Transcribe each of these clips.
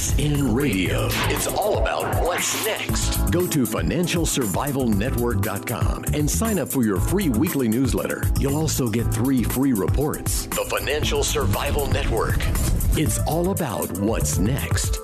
FSN Radio. It's all about what's next. Go to financialsurvivalnetwork.com and sign up for your free weekly newsletter. You'll also get 3 free reports. The Financial Survival Network. It's all about what's next.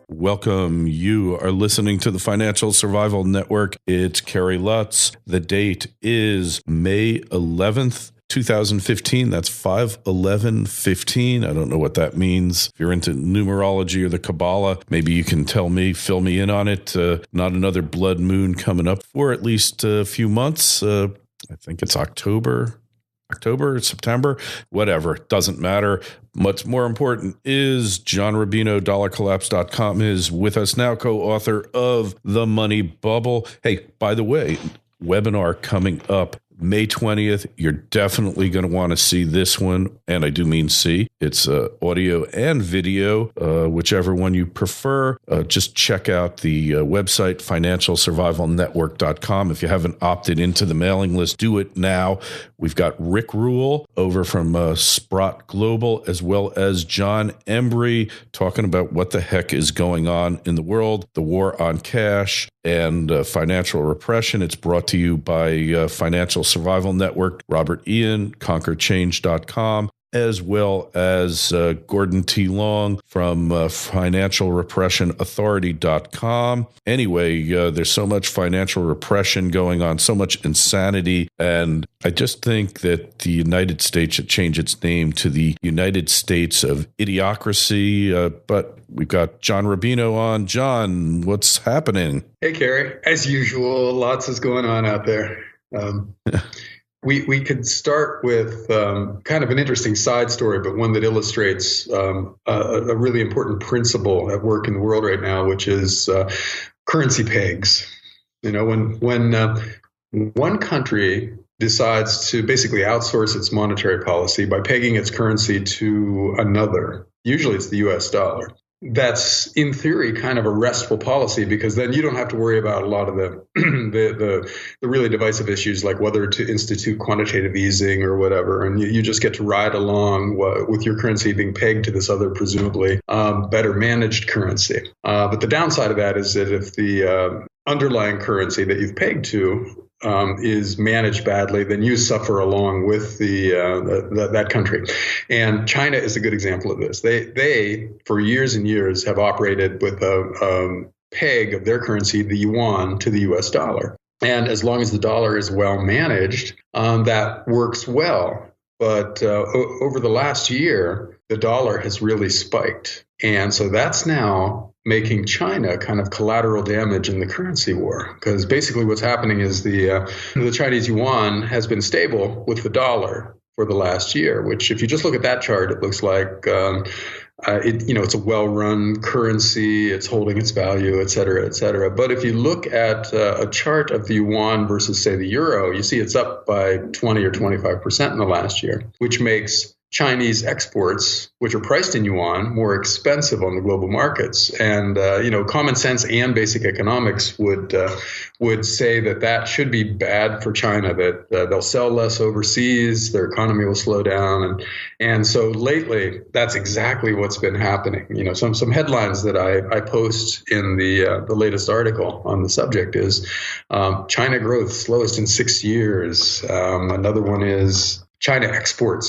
Welcome. You are listening to the Financial Survival Network. It's Kerry Lutz. The date is May 11th, 2015. That's 5/11/15. I don't know what that means. If you're into numerology or the Kabbalah, maybe you can tell me, fill me in on it. Not another blood moon coming up for at least a few months. I think it's October, September, whatever. Doesn't matter. What's more important is John Rubino, dollarcollapse.com, is with us now, co-author of The Money Bubble. Hey, by the way, webinar coming up May 20th. You're definitely going to want to see this one, and I do mean see. It's audio and video, whichever one you prefer. Just check out the website, financialsurvivalnetwork.com. If you haven't opted into the mailing list, do it now. We've got Rick Rule over from Sprott Global, as well as John Embry, talking about what the heck is going on in the world, the war on cash and financial repression. It's brought to you by Financial Survival Network, Robert Ian, conquerchange.com, as well as Gordon T. Long from financialrepressionauthority.com. Anyway, there's so much financial repression going on, so much insanity, and I just think that the United States should change its name to the United States of Idiocracy, but we've got John Rubino on. John, what's happening? Hey, Kerry. As usual, lots is going on out there. We could start with kind of an interesting side story, but one that illustrates a really important principle at work in the world right now, which is currency pegs. You know, when one country decides to basically outsource its monetary policy by pegging its currency to another, usually it's the U.S. dollar. That's in theory kind of a restful policy, because then you don't have to worry about a lot of the really divisive issues like whether to institute quantitative easing or whatever, and you just get to ride along with your currency being pegged to this other presumably better managed currency. But the downside of that is that if the underlying currency that you've pegged to is managed badly, then you suffer along with that country. And China is a good example of this. They for years and years have operated with a peg of their currency, the yuan, to the U.S. dollar. And as long as the dollar is well managed, that works well. But over the last year, the dollar has really spiked. And so that's now making China kind of collateral damage in the currency war, because basically what's happening is the Chinese yuan has been stable with the dollar for the last year, which if you just look at that chart, it looks like it's a well-run currency, it's holding its value, et cetera, et cetera. But if you look at a chart of the yuan versus, say, the euro, you see it's up by 20 or 25% in the last year, which makes Chinese exports, which are priced in yuan, more expensive on the global markets. And, common sense and basic economics would say that should be bad for China, that they'll sell less overseas, their economy will slow down. And so lately, that's exactly what's been happening. You know, some headlines that I post in the latest article on the subject is China growth slowest in 6 years. Another one is China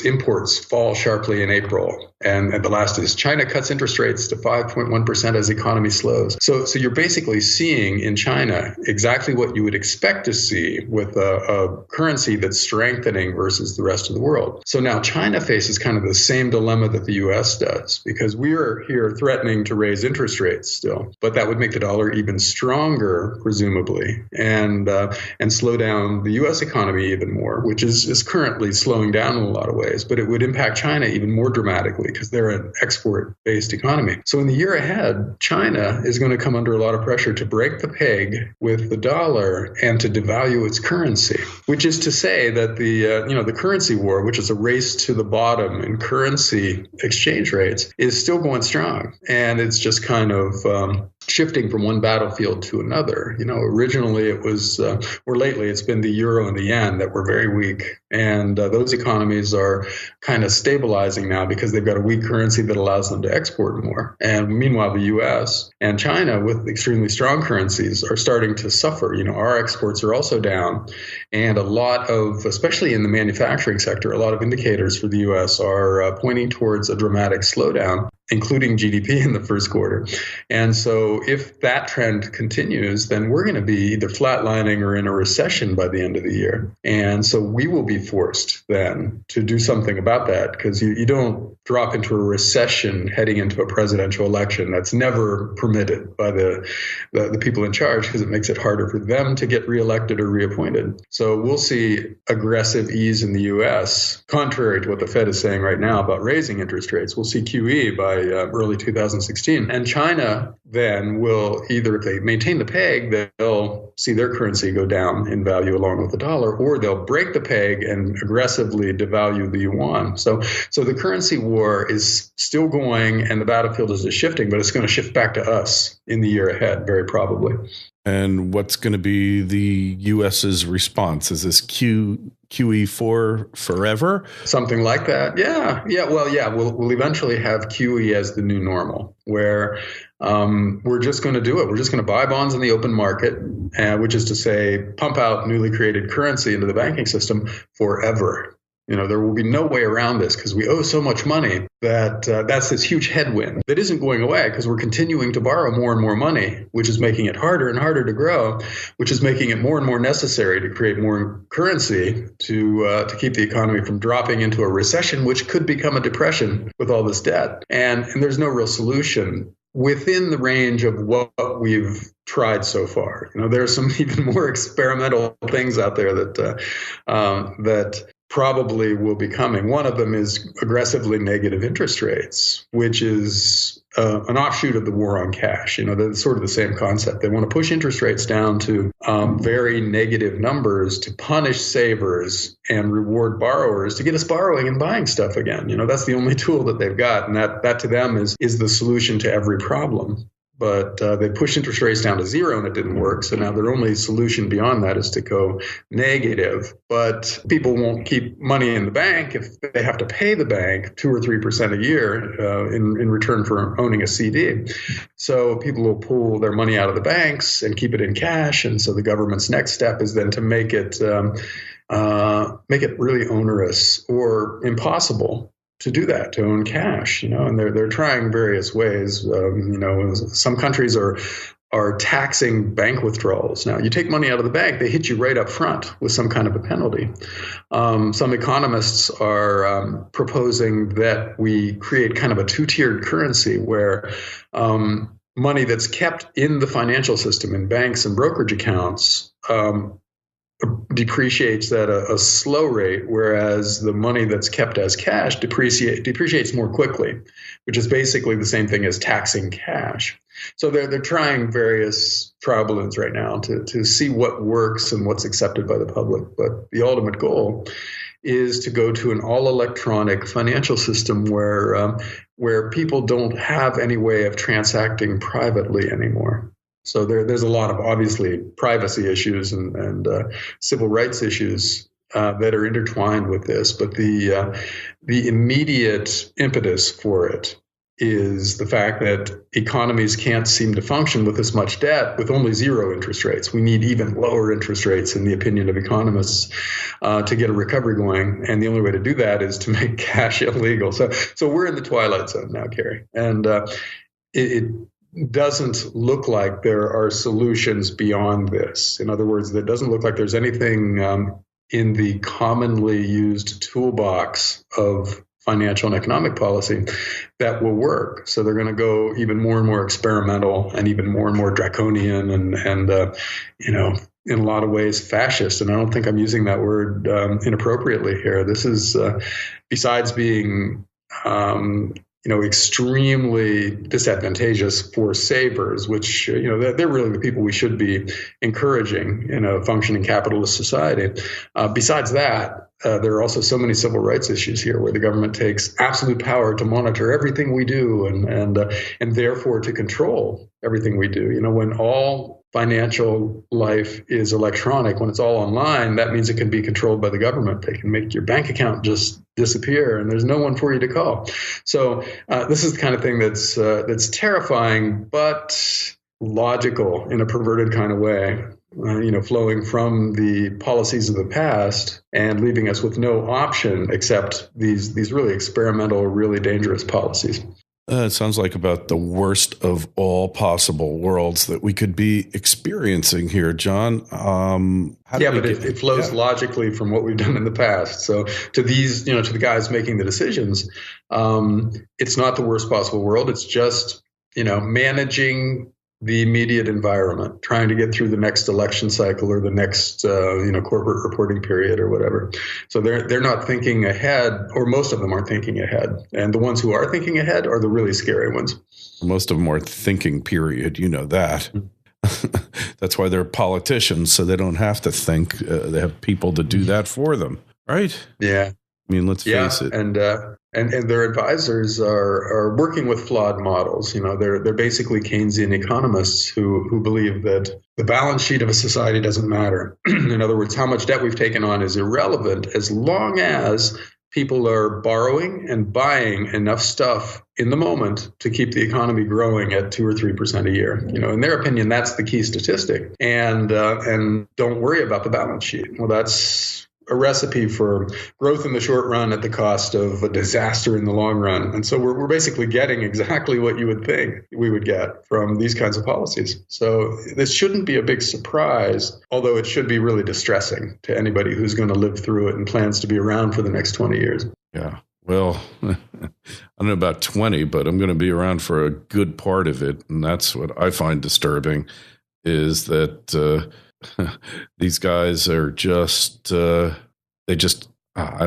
imports fall sharply in April. And the last is China cuts interest rates to 5.1% as economy slows. So you're basically seeing in China exactly what you would expect to see with a currency that's strengthening versus the rest of the world. So now China faces kind of the same dilemma that the U.S. does, because we're here threatening to raise interest rates still, but that would make the dollar even stronger, presumably, and slow down the U.S. economy even more, which is currently slowing down in a lot of ways, but it would impact China even more dramatically because they're an export-based economy. So in the year ahead, China is going to come under a lot of pressure to break the peg with the dollar and to devalue its currency, which is to say that the currency war, which is a race to the bottom in currency exchange rates, is still going strong. And it's just kind of shifting from one battlefield to another. Originally it was, or lately it's been the euro and the yen that were very weak. And those economies are kind of stabilizing now because they've got a weak currency that allows them to export more. And meanwhile, the US and China, with extremely strong currencies, are starting to suffer. Our exports are also down. And a lot of, especially in the manufacturing sector, a lot of indicators for the US are pointing towards a dramatic slowdown, including GDP in the first quarter. And so if that trend continues, then we're going to be either flatlining or in a recession by the end of the year. And so we will be forced then to do something about that, because you don't drop into a recession heading into a presidential election. That's never permitted by the people in charge, because it makes it harder for them to get reelected or reappointed. So we'll see aggressive ease in the US, contrary to what the Fed is saying right now about raising interest rates. We'll see QE by early 2016. And China then will either, if they maintain the peg, they'll see their currency go down in value along with the dollar, or they'll break the peg and aggressively devalue the yuan. So the currency war is still going, and the battlefield is just shifting, but it's going to shift back to us in the year ahead, very probably. And what's going to be the U.S.'s response? Is this QE4 forever? Something like that. Yeah. We'll eventually have QE as the new normal, where we're just going to do it. We're just going to buy bonds in the open market, which is to say, pump out newly created currency into the banking system forever. There will be no way around this, because we owe so much money that that's this huge headwind that isn't going away, because we're continuing to borrow more and more money, which is making it harder and harder to grow, which is making it more and more necessary to create more currency to keep the economy from dropping into a recession, which could become a depression with all this debt. And there's no real solution within the range of what we've tried so far. There's some even more experimental things out there that probably will be coming. One of them is aggressively negative interest rates, which is an offshoot of the war on cash. They're sort of the same concept. They want to push interest rates down to very negative numbers to punish savers and reward borrowers, to get us borrowing and buying stuff again. That's the only tool that they've got. And that to them is the solution to every problem. But they pushed interest rates down to zero, and it didn't work. So now their only solution beyond that is to go negative. But people won't keep money in the bank if they have to pay the bank 2 or 3% a year in return for owning a CD. So people will pull their money out of the banks and keep it in cash. And so the government's next step is then to make it really onerous or impossible to do that, to own cash, and they're trying various ways. Some countries are taxing bank withdrawals. Now, you take money out of the bank, they hit you right up front with some kind of a penalty. Some economists are proposing that we create kind of a two-tiered currency where money that's kept in the financial system, in banks and brokerage accounts, depreciates at a slow rate, whereas the money that's kept as cash depreciates more quickly, which is basically the same thing as taxing cash. So they're trying various trial balloons right now to see what works and what's accepted by the public. But the ultimate goal is to go to an all-electronic financial system where people don't have any way of transacting privately anymore. So there's a lot of, obviously, privacy issues and civil rights issues that are intertwined with this. But the immediate impetus for it is the fact that economies can't seem to function with this much debt with only zero interest rates. We need even lower interest rates, in the opinion of economists, to get a recovery going. And the only way to do that is to make cash illegal. So we're in the twilight zone now, Kerry. And it doesn't look like there are solutions beyond this. In other words, it doesn't look like there's anything in the commonly used toolbox of financial and economic policy that will work. So they're going to go even more and more experimental and even more draconian and in a lot of ways fascist. And I don't think I'm using that word inappropriately here. This is, besides being extremely disadvantageous for savers, which, they're really the people we should be encouraging in a functioning capitalist society. Besides that, there are also so many civil rights issues here where the government takes absolute power to monitor everything we do and therefore to control everything we do. When all financial life is electronic, when it's all online, that means it can be controlled by the government. They can make your bank account just disappear and there's no one for you to call. So this is the kind of thing that's terrifying, but logical in a perverted kind of way. Flowing from the policies of the past and leaving us with no option except these really experimental, really dangerous policies. It sounds like about the worst of all possible worlds that we could be experiencing here, John. It flows logically from what we've done in the past. So to these, to the guys making the decisions, it's not the worst possible world. It's just, managing the immediate environment, trying to get through the next election cycle or the next, corporate reporting period or whatever. So they're not thinking ahead, or most of them aren't thinking ahead. And the ones who are thinking ahead are the really scary ones. Most of them are thinking, period. You know that. That's why they're politicians, so they don't have to think. They have people to do that for them, right? Yeah. I mean, let's face it. And their advisors are working with flawed models. They're basically Keynesian economists who believe that the balance sheet of a society doesn't matter. In other words, how much debt we've taken on is irrelevant as long as people are borrowing and buying enough stuff in the moment to keep the economy growing at 2 or 3% a year. In their opinion, that's the key statistic. And don't worry about the balance sheet. Well, that's a recipe for growth in the short run at the cost of a disaster in the long run. And so we're basically getting exactly what you would think we would get from these kinds of policies. So this shouldn't be a big surprise, although it should be really distressing to anybody who's going to live through it and plans to be around for the next 20 years. Yeah. Well, I don't know about 20, but I'm going to be around for a good part of it. And that's what I find disturbing is that these guys are just, I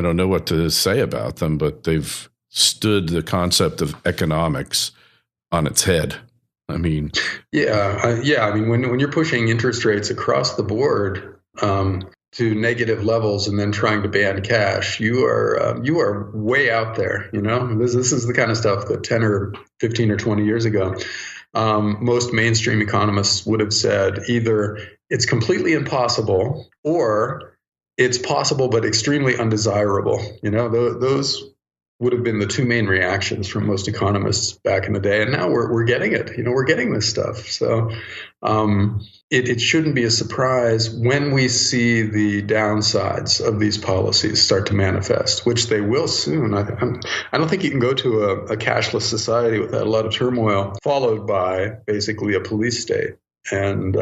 don't know what to say about them, but they've stood the concept of economics on its head. I mean, I mean, when you're pushing interest rates across the board to negative levels and then trying to ban cash, you are way out there. This is the kind of stuff that 10 or 15 or 20 years ago, most mainstream economists would have said either it's completely impossible or it's possible but extremely undesirable. Those would have been the two main reactions from most economists back in the day. And now we're getting it. We're getting this stuff. So it shouldn't be a surprise when we see the downsides of these policies start to manifest, which they will soon. I don't think you can go to a cashless society without a lot of turmoil, followed by basically a police state. And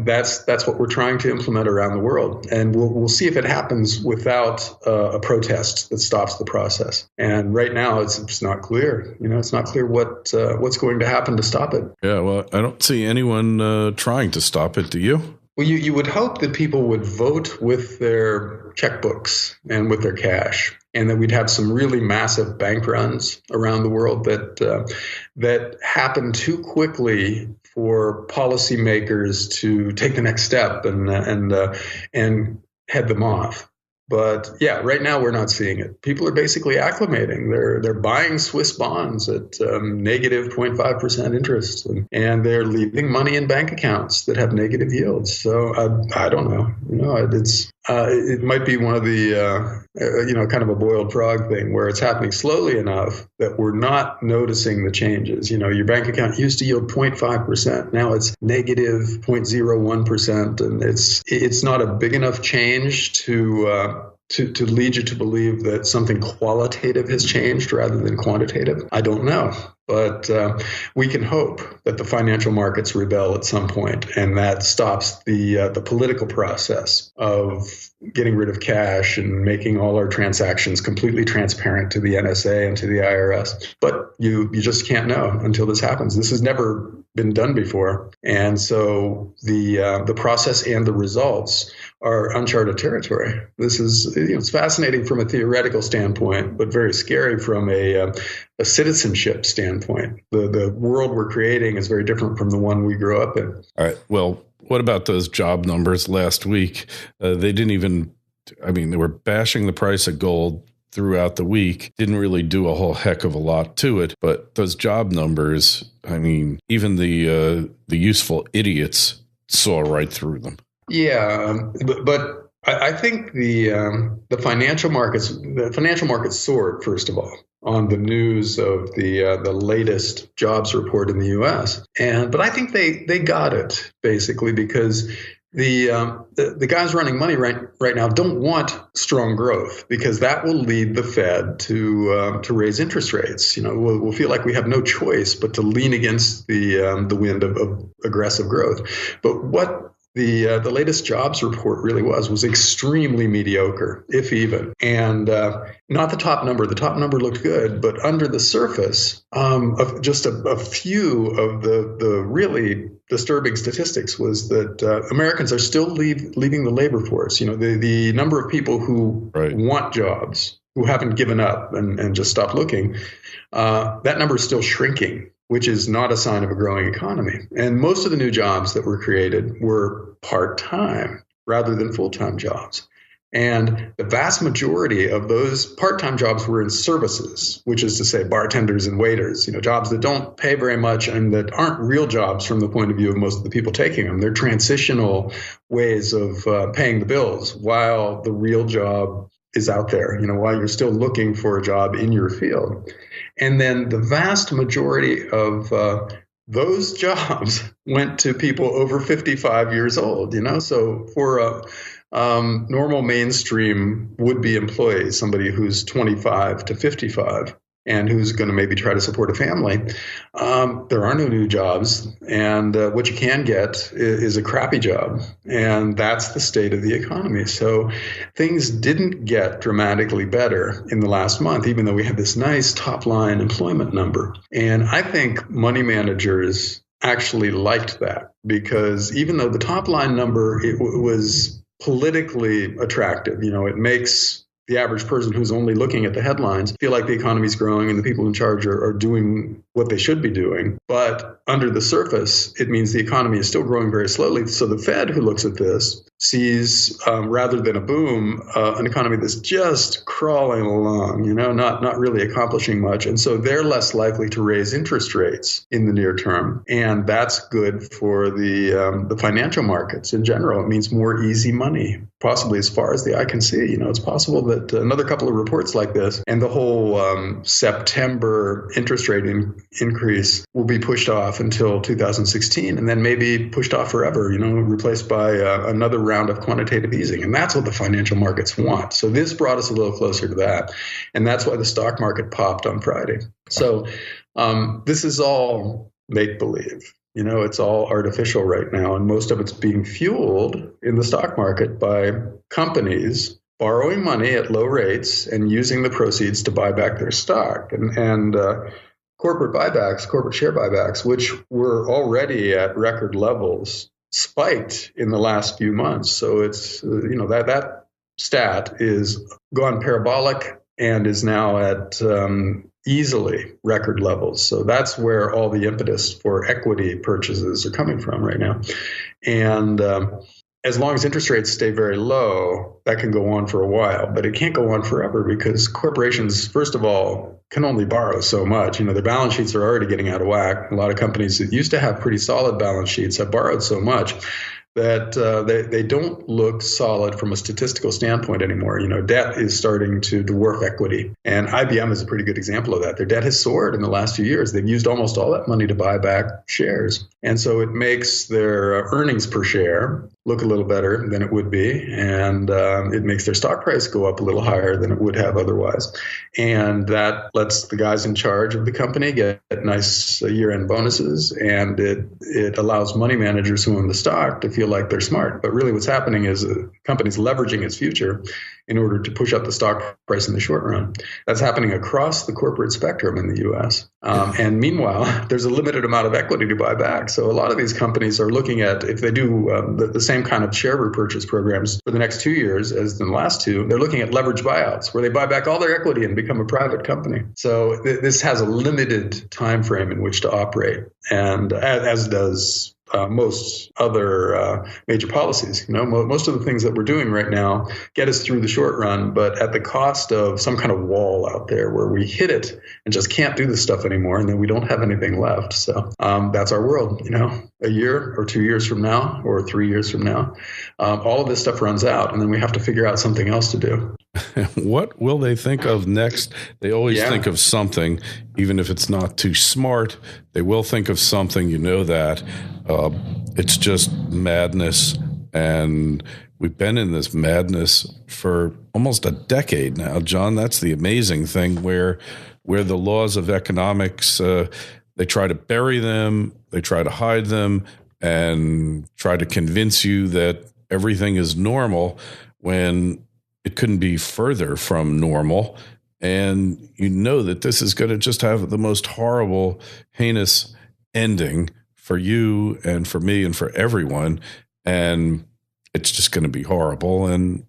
that's what we're trying to implement around the world. And we'll see if it happens without a protest that stops the process. And right now, it's not clear. It's not clear what's going to happen to stop it. Yeah, well, I don't see anyone trying to stop it. Do you? Well, you would hope that people would vote with their checkbooks and with their cash, and that we'd have some really massive bank runs around the world that happen too quickly for policymakers to take the next step and head them off. But yeah, right now we're not seeing it. People are basically acclimating. They're buying Swiss bonds at negative 0.5% interest, and they're leaving money in bank accounts that have negative yields. So I don't know. It might be one of the kind of a boiled frog thing where it's happening slowly enough that we're not noticing the changes. Your bank account used to yield 0.5%. Now it's negative 0.01%, and it's not a big enough change to lead you to believe that something qualitative has changed rather than quantitative. I don't know. But we can hope that the financial markets rebel at some point, and that stops the political process of getting rid of cash and making all our transactions completely transparent to the NSA and to the IRS. But you just can't know until this happens. This has never been done before, and so the process and the results are uncharted territory. This is, it's fascinating from a theoretical standpoint, but very scary from a citizenship standpoint. The world we're creating is very different from the one we grew up in. All right. Well, what about those job numbers last week? They didn't even, they were bashing the price of gold throughout the week, didn't really do a whole heck of a lot to it. But those job numbers, even the useful idiots saw right through them. Yeah, but I think the financial markets soared, first of all, on the news of the latest jobs report in the U.S. But I think they got it basically because the guys running money right now don't want strong growth because that will lead the Fed to raise interest rates. We'll feel like we have no choice but to lean against the wind of aggressive growth. But what the latest jobs report really was extremely mediocre, if even, and not the top number. The top number looked good, but under the surface, of just a few of the really disturbing statistics was that Americans are still leaving the labor force. The number of people who want jobs, who haven't given up and just stopped looking, that number is still shrinking, which is not a sign of a growing economy. And most of the new jobs that were created were part-time rather than full-time jobs. And the vast majority of those part-time jobs were in services, which is to say bartenders and waiters, jobs that don't pay very much and that aren't real jobs from the point of view of most of the people taking them. They're transitional ways of paying the bills while the real job is out there, while you're still looking for a job in your field. And then the vast majority of those jobs went to people over 55 years old, So for a normal mainstream would-be employee, somebody who's 25 to 55, and who's going to maybe try to support a family, there are no new jobs. And what you can get is a crappy job. And that's the state of the economy. So things didn't get dramatically better in the last month, even though we had this nice top-line employment number. And I think money managers actually liked that because even though the top-line number was politically attractive, it makes the average person who's only looking at the headlines feel like the economy's growing and the people in charge are doing what they should be doing. But under the surface, it means the economy is still growing very slowly. So the Fed, who looks at this, sees, rather than a boom, an economy that's just crawling along, not really accomplishing much. And so they're less likely to raise interest rates in the near term. And that's good for the financial markets in general. It means more easy money, possibly as far as the eye can see. It's possible that another couple of reports like this and the whole September interest rate increase will be pushed off until 2016 and then maybe pushed off forever, replaced by another round of quantitative easing. And that's what the financial markets want. So this brought us a little closer to that. And that's why the stock market popped on Friday. So this is all make-believe. It's all artificial right now. And most of it's being fueled in the stock market by companies borrowing money at low rates and using the proceeds to buy back their stock. And corporate share buybacks, which were already at record levels, spiked in the last few months. So it's, that stat is gone parabolic and is now at easily record levels. So that's where all the impetus for equity purchases are coming from right now. And as long as interest rates stay very low, that can go on for a while, but it can't go on forever because corporations, first of all, can only borrow so much. Their balance sheets are already getting out of whack. A lot of companies that used to have pretty solid balance sheets have borrowed so much that they don't look solid from a statistical standpoint anymore. Debt is starting to dwarf equity. And IBM is a pretty good example of that. Their debt has soared in the last few years. They've used almost all that money to buy back shares. And so it makes their earnings per share look a little better than it would be. And it makes their stock price go up a little higher than it would have otherwise. And that lets the guys in charge of the company get nice year-end bonuses. And it allows money managers who own the stock to feel feel like they're smart. But really what's happening is a company's leveraging its future in order to push up the stock price in the short run. That's happening across the corporate spectrum in the U.S. And meanwhile, there's a limited amount of equity to buy back. So a lot of these companies are looking at, if they do the same kind of share repurchase programs for the next 2 years as in the last two, they're looking at leverage buyouts where they buy back all their equity and become a private company. So this has a limited time frame in which to operate, and as does most other major policies. Most of the things that we're doing right now get us through the short run, but at the cost of some kind of wall out there where we hit it and just can't do this stuff anymore, and then we don't have anything left. So that's our world. A year or 2 years from now or 3 years from now, all of this stuff runs out, and then we have to figure out something else to do. What will they think of next? They always think of something, even if it's not too smart. They will think of something, that. It's just madness, and we've been in this madness for almost a decade now, John. That's the amazing thing, where the laws of economics, they try to bury them, they try to hide them, and try to convince you that everything is normal when it couldn't be further from normal. And that this is going to just have the most horrible, heinous ending for you and for me and for everyone. And it's just going to be horrible. And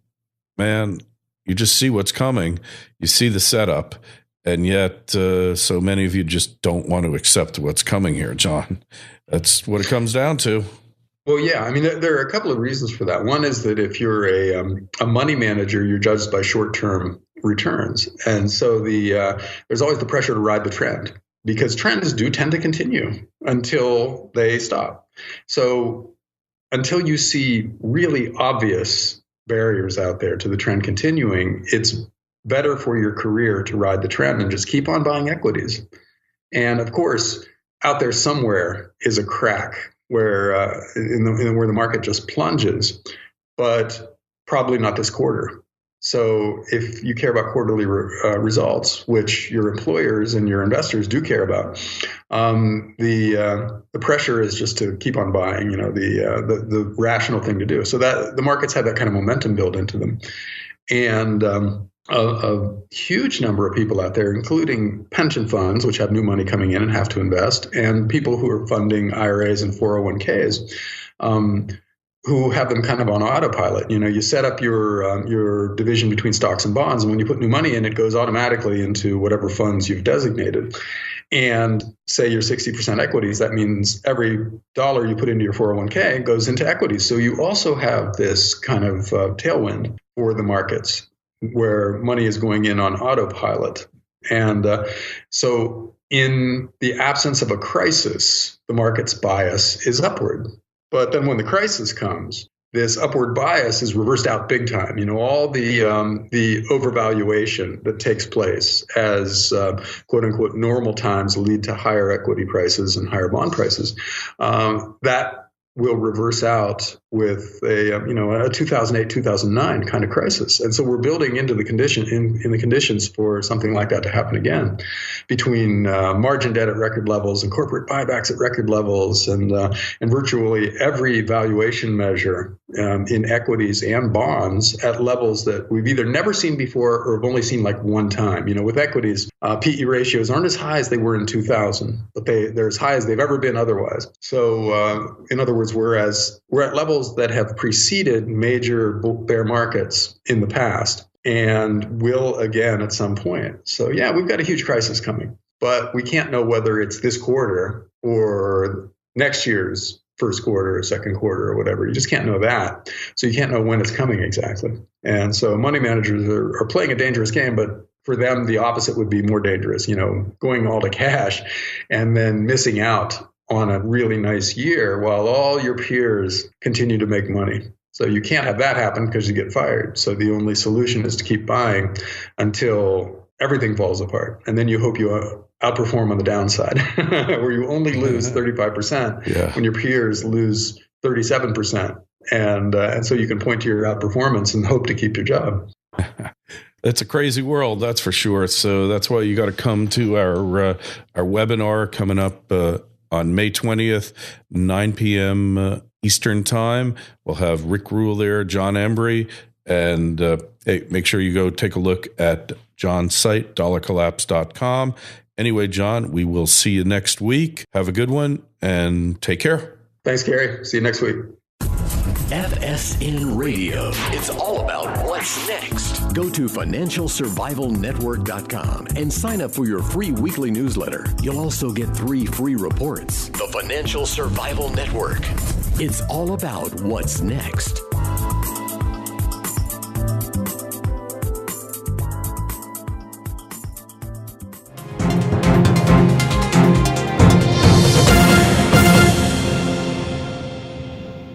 man, you just see what's coming. You see the setup. And yet so many of you just don't want to accept what's coming here, John. That's what it comes down to. Well, yeah. I mean, there are a couple of reasons for that. One is that if you're a money manager, you're judged by short-term returns. And so there's always the pressure to ride the trend, because trends do tend to continue until they stop. So until you see really obvious barriers out there to the trend continuing, it's better for your career to ride the trend and just keep on buying equities. And of course, out there somewhere is a crack where where the market just plunges, but probably not this quarter. So if you care about quarterly results, which your employers and your investors do care about, the pressure is just to keep on buying. The rational thing to do. So that the markets have that kind of momentum built into them, and a huge number of people out there, including pension funds, which have new money coming in and have to invest, and people who are funding IRAs and 401ks, who have them kind of on autopilot. You set up your division between stocks and bonds, and when you put new money in, it goes automatically into whatever funds you've designated. And say you're 60% equities, that means every dollar you put into your 401k goes into equities. So you also have this kind of tailwind for the markets, where money is going in on autopilot. And so in the absence of a crisis, the market's bias is upward. But then when the crisis comes, this upward bias is reversed out big time. All the overvaluation that takes place as quote unquote normal times lead to higher equity prices and higher bond prices. That will reverse out with a 2008, 2009 kind of crisis. And so we're building into the condition in the conditions for something like that to happen again, between margin debt at record levels and corporate buybacks at record levels, and virtually every valuation measure in equities and bonds at levels that we've either never seen before or have only seen like one time. With equities, PE ratios aren't as high as they were in 2000, but they're as high as they've ever been otherwise. So in other words, we're at levels that have preceded major bear markets in the past and will again at some point. So yeah, we've got a huge crisis coming, but we can't know whether it's this quarter or next year's first quarter or second quarter or whatever. You just can't know that. So you can't know when it's coming exactly. And so money managers are playing a dangerous game, but for them, the opposite would be more dangerous, going all to cash and then missing out on a really nice year while all your peers continue to make money. So you can't have that happen because you get fired. So the only solution is to keep buying until everything falls apart. And then you hope you outperform on the downside, where you only lose 35% when your peers lose 37%. And so you can point to your outperformance and hope to keep your job. It's a crazy world, that's for sure. So that's why you got to come to our webinar coming up on May 20th, 9 p.m. Eastern Time. We'll have Rick Rule there, John Embry, and hey, make sure you go take a look at John's site, dollarcollapse.com. Anyway, John, we will see you next week. Have a good one and take care. Thanks, Kerry. See you next week. FSN Radio. It's all about what's next. Go to financialsurvivalnetwork.com and sign up for your free weekly newsletter. You'll also get 3 free reports. The Financial Survival Network. It's all about what's next.